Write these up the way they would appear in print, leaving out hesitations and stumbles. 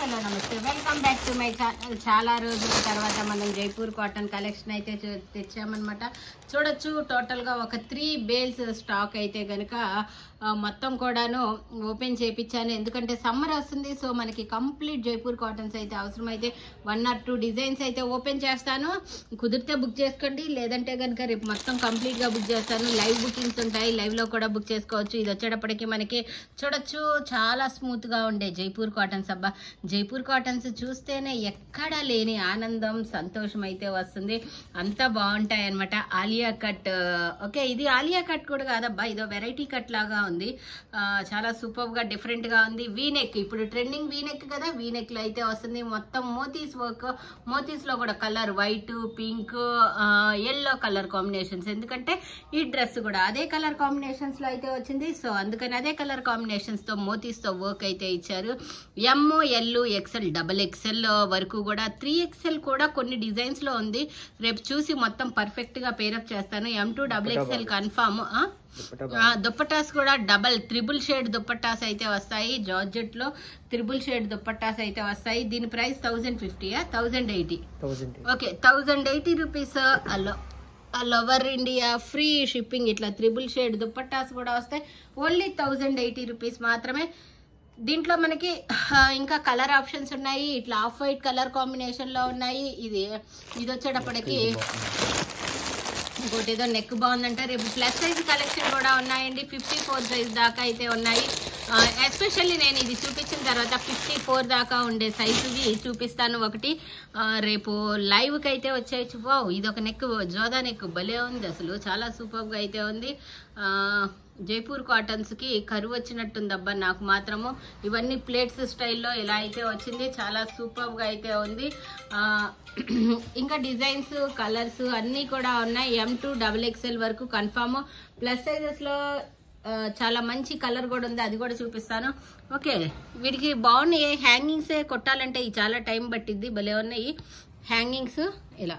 Hello నమస్తే, welcome back to my channel. చాలా రోజుల తర్వాత మనం జైపూర్ కాటన్ కలెక్షన్ అయితే తెచ్చామన్నమాట. చూడొచ్చు, టోటల్గా ఒక 3 బేల్స్ స్టాక్ అయితే కనుక మొత్తం కూడాను ఓపెన్ చేయించాను. ఎందుకంటే సమ్మర్ వస్తుంది, సో మనకి కంప్లీట్ జైపూర్ కాటన్స్ అయితే అవసరమైతే 1 or 2 డిజైన్స్ అయితే ఓపెన్ చేస్తాను. కుదిరితే బుక్ చేసుకోండి, లేదంటే కనుక రేపు మొత్తం కంప్లీట్గా బుక్ చేస్తాను. లైవ్ బుకింగ్స్ ఉంటాయి, లైవ్లో కూడా బుక్ చేసుకోవచ్చు. ఇది వచ్చేటప్పటికి మనకి చూడొచ్చు చాలా స్మూత్గా ఉండే జైపూర్ కాటన్స్. అబ్బా, జైపూర్ కాటన్స్ చూస్తేనే ఎక్కడా లేని ఆనందం, సంతోషం అయితే వస్తుంది. అంతా బాగుంటాయి అనమాట. ఆలియా కట్, ఓకే, ఇది ఆలియా కట్ కూడా కాదబ్బా, ఇదో వెరైటీ కట్ లాగా ఉంది. చాలా సూపర్ గా డిఫరెంట్ గా ఉంది. వీనెక్, ఇప్పుడు ట్రెండింగ్ వీనెక్ కదా, వీనెక్ లో అయితే వస్తుంది. మొత్తం మోతీస్ వర్క్, మోతీస్ లో కూడా colour white, pink, yellow colour combinations. ఎందుకంటే ఈ డ్రెస్ కూడా అదే కలర్ కాంబినేషన్స్ లో అయితే వచ్చింది, సో అందుకని అదే కలర్ కాంబినేషన్స్ తో మోతీస్ తో వర్క్ అయితే ఇచ్చారు. ఎమ్, ఎల్, ఎక్సెల్, XXL వరకు కూడా, 3XL కూడా కొన్ని డిజైన్స్ లో ఉంది. రేపు చూసి మొత్తం పర్ఫెక్ట్ గా పేరప్ చేస్తాను. M2 XXL confirm. దుప్పటాస్ కూడా ట్రిపుల్ షేడ్ దుప్పటాస్ అయితే వస్తాయి. జార్జెట్ లో ట్రిపుల్ షేడ్ దుప్పటాస్ అయితే వస్తాయి. దీని price 1050, 1080. Okay, 1080 rupees. All over India free shipping. ఇట్లా ట్రిపుల్ షేడ్ దుప్పటాస్ కూడా వస్తాయి. ఓన్లీ 1080 రూపీస్ మాత్రమే. దీంట్లో మనకి ఇంకా కలర్ ఆప్షన్స్ ఉన్నాయి. ఇట్లా ఆఫ్ వైట్ కలర్ కాంబినేషన్ లో ఉన్నాయి. ఇది వచ్చేటప్పటికి ఇంకోటి ఏదో నెక్ బాగుందంట. రేపు ప్లస్ సైజ్ కలెక్షన్ కూడా ఉన్నాయండి. 54 సైజ్ దాకా అయితే ఉన్నాయి. ఎస్పెషల్లీ నేను ఇది చూపించిన తర్వాత 54 దాకా ఉండే సైజువి చూపిస్తాను ఒకటి. రేపు లైవ్కి అయితే వచ్చేయచ్చు. వావ్, ఇది ఒక నెక్, జోదా నెక్ భలే ఉంది అసలు, చాలా సూపర్గా అయితే ఉంది. జైపూర్ కాటన్స్కి కరువు వచ్చినట్టుందబ్బా నాకు మాత్రము. ఇవన్నీ ప్లేట్స్ స్టైల్లో ఇలా అయితే వచ్చింది, చాలా సూపర్గా అయితే ఉంది. ఇంకా డిజైన్స్, కలర్స్ అన్నీ కూడా ఉన్నాయి. M2 XXL వరకు కన్ఫామ్. ప్లస్ సైజెస్లో చాలా మంచి కలర్ కూడా ఉంది, అది కూడా చూపిస్తాను. ఓకే, వీటికి బాగున్నాయి. హ్యాంగింగ్సే కొట్టాలంటే చాలా టైం పట్టిద్ది, భలే ఉన్నాయి హ్యాంగింగ్స్. ఇలా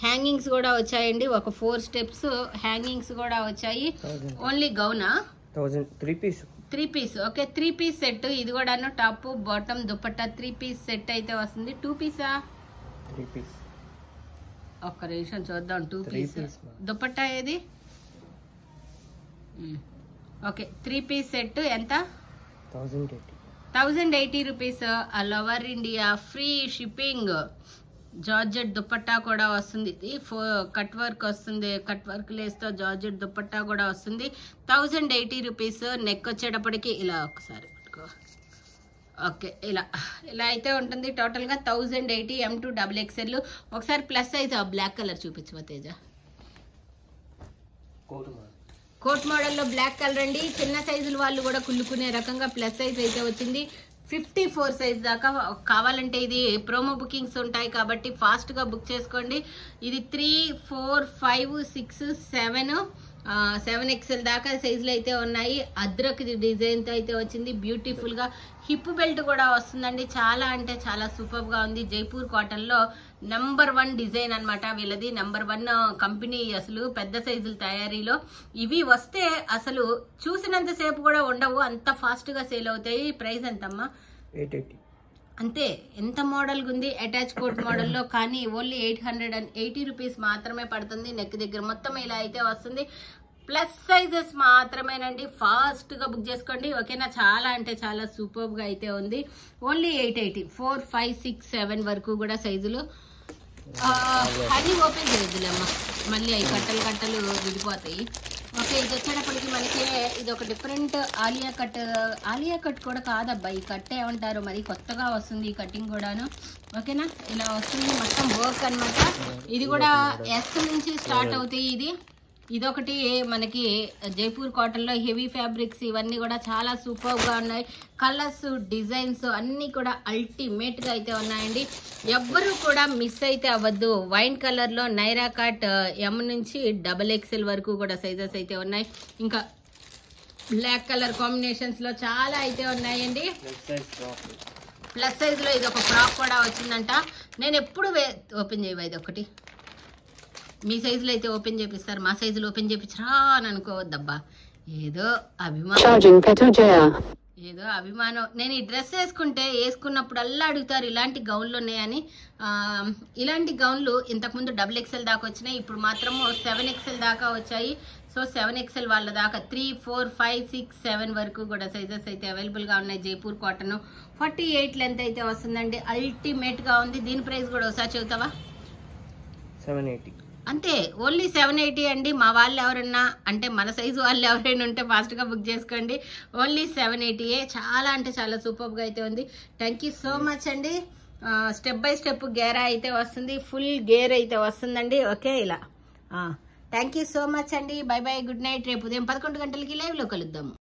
హ్యాంగింగ్స్ కూడా వచ్చాయండి, ఒక 4 స్టెప్స్ హ్యాంగింగ్స్ కూడా వచ్చాయి. ఓన్లీ గౌనా 3 పీస్. Okay, 3 piece set. ఇది కూడాను top bottom dupatta 3 piece set అయితే వస్తుంది. 2 పీసా? 3 పీస్. ఒక్క నిమిషం చూద్దాం. 2 పీస్ దుపట్టా ఏది? ఓకే, 3 పీస్ సెట్ ఎంత? 1080 rupees. All over India free shipping. Georgette dupatta కూడా వస్తుంది. కట్ వర్క్ వస్తుంది, కట్ వర్క్ లేస్తో జార్జెట్ దుపట్టా కూడా వస్తుంది. 1080 రూపీస్. నెక్ వచ్చేటప్పటికి ఇలా ఒకసారి పెట్టుకో. ఓకే, ఇలా అయితే ఉంటుంది. టోటల్గా 1080. M2 XXL. ఒకసారి ప్లస్ సైజ్ బ్లాక్ కలర్ చూపించవా తేజ? కోట్ మోడల్లో బ్లాక్ కలర్ అండి. చిన్న సైజుల వాళ్ళు కూడా కుళ్ళుకునే రకంగా ప్లస్ సైజ్ అయితే వచ్చింది. 54 సైజ్ దాకా కావాలంటే ఇది ప్రోమో బుకింగ్స్ ఉంటాయి కాబట్టి ఫాస్ట్గా బుక్ చేసుకోండి. ఇది 3, 4, 5, 6, 7XL దాకా సైజులు అయితే ఉన్నాయి. అద్రక్ డిజైన్తో అయితే వచ్చింది. బ్యూటిఫుల్గా హిప్ బెల్ట్ కూడా వస్తుందండి. చాలా అంటే చాలా సూపర్గా ఉంది. జైపూర్ కాటన్లో నెంబర్ 1 డిజైన్ అనమాట వీళ్ళది. నెంబర్ 1 కంపెనీ అసలు పెద్ద సైజుల తయారీలో. ఇవి వస్తే అసలు చూసినంతసేపు కూడా ఉండవు, అంత ఫాస్ట్గా సేల్ అవుతాయి. ప్రైస్ ఎంతమ్మా? 880. అంతే. ఎంత మోడల్గా ఉంది, అటాచ్ కోట్ మోడల్లో, కానీ ఓన్లీ 880 రూపీస్ మాత్రమే పడుతుంది. నెక్ దగ్గర మొత్తం ఇలా అయితే వస్తుంది. ప్లస్ సైజెస్ మాత్రమేనండి, ఫాస్ట్గా బుక్ చేసుకోండి. ఓకేనా? చాలా అంటే చాలా సూపర్గా అయితే ఉంది. ఓన్లీ 880. 4, 5, 6, 7 వరకు కూడా సైజులు. అది ఓపెన్ చేయొద్దులేమ్మా, మళ్ళీ అవి కట్టలు విడిపోతాయి. ఓకే, ఇది వచ్చేటప్పటికి మనకి ఇది ఒక different Alia cut. Alia cut కూడా కాదబ్బా, ఈ కట్ ఏమంటారు మరి, కొత్తగా వస్తుంది ఈ కటింగ్ కూడాను. ఓకేనా? ఇలా వస్తుంది మొత్తం వర్క్ అనమాట. ఇది కూడా S నుంచి స్టార్ట్ అవుతాయి. ఇదొకటి మనకి జైపూర్ కాటన్లో హెవీ ఫ్యాబ్రిక్స్ ఇవన్నీ కూడా చాలా సూపర్గా ఉన్నాయి. కలర్స్, డిజైన్స్ అన్నీ కూడా అల్టిమేట్గా అయితే ఉన్నాయండి. ఎవ్వరూ కూడా మిస్ అయితే అవ్వద్దు. వైన్ కలర్లో నైరా కట్ M నుంచి XXL వరకు కూడా సైజెస్ అయితే ఉన్నాయి. ఇంకా బ్లాక్ కలర్ కాంబినేషన్స్లో చాలా అయితే ఉన్నాయండి. ప్లస్ సైజ్లో ఇది ఒక ఫ్రాక్ కూడా వచ్చిందంట. నేను ఎప్పుడు ఓపెన్ చేయవా, ఇది ఒకటి మీ సైజులో అయితే ఓపెన్ చేపిస్తారు, మా సైజులో ఓపెన్ చేపించరా అని అనుకోవద్దబ్బా. ఏదో అభిమానం, ఏదో అభిమానం. నేను ఈ డ్రెస్ వేసుకున్నప్పుడల్లా అడుగుతారు ఇలాంటి గౌన్లు ఉన్నాయని. ఇలాంటి గౌన్లు ఇంతకుముందు XXL దాకా వచ్చినాయి, ఇప్పుడు మాత్రము 7XL దాకా వచ్చాయి. సో 7XL వాళ్ళ దాకా 3, 4, 5, 6, 7 వరకు కూడా సైజెస్ అయితే అవైలబుల్గా ఉన్నాయి. జైపూర్ కాటన్ 48 లెంత్ అయితే వస్తుందండి. అల్టిమేట్గా ఉంది. దీని ప్రైస్ కూడా ఒకసారి చెబుతావా? 780. అంతే, ఓన్లీ 780 అండి. మా వాళ్ళు ఎవరన్నా అంటే మన సైజు వాళ్ళు ఎవరైనా ఉంటే ఫాస్ట్గా బుక్ చేసుకోండి. ఓన్లీ 780. చాలా అంటే చాలా సూపర్గా అయితే ఉంది. థ్యాంక్ యూ సో మచ్ అండి. స్టెప్ బై స్టెప్ గేరా అయితే వస్తుంది, ఫుల్ గేర్ అయితే వస్తుందండి. ఓకే, ఇలా థ్యాంక్ యూ సో మచ్ అండి. By by, good night. రేపు ఉదయం 11 గంటలకి లైవ్లో కలుద్దాము.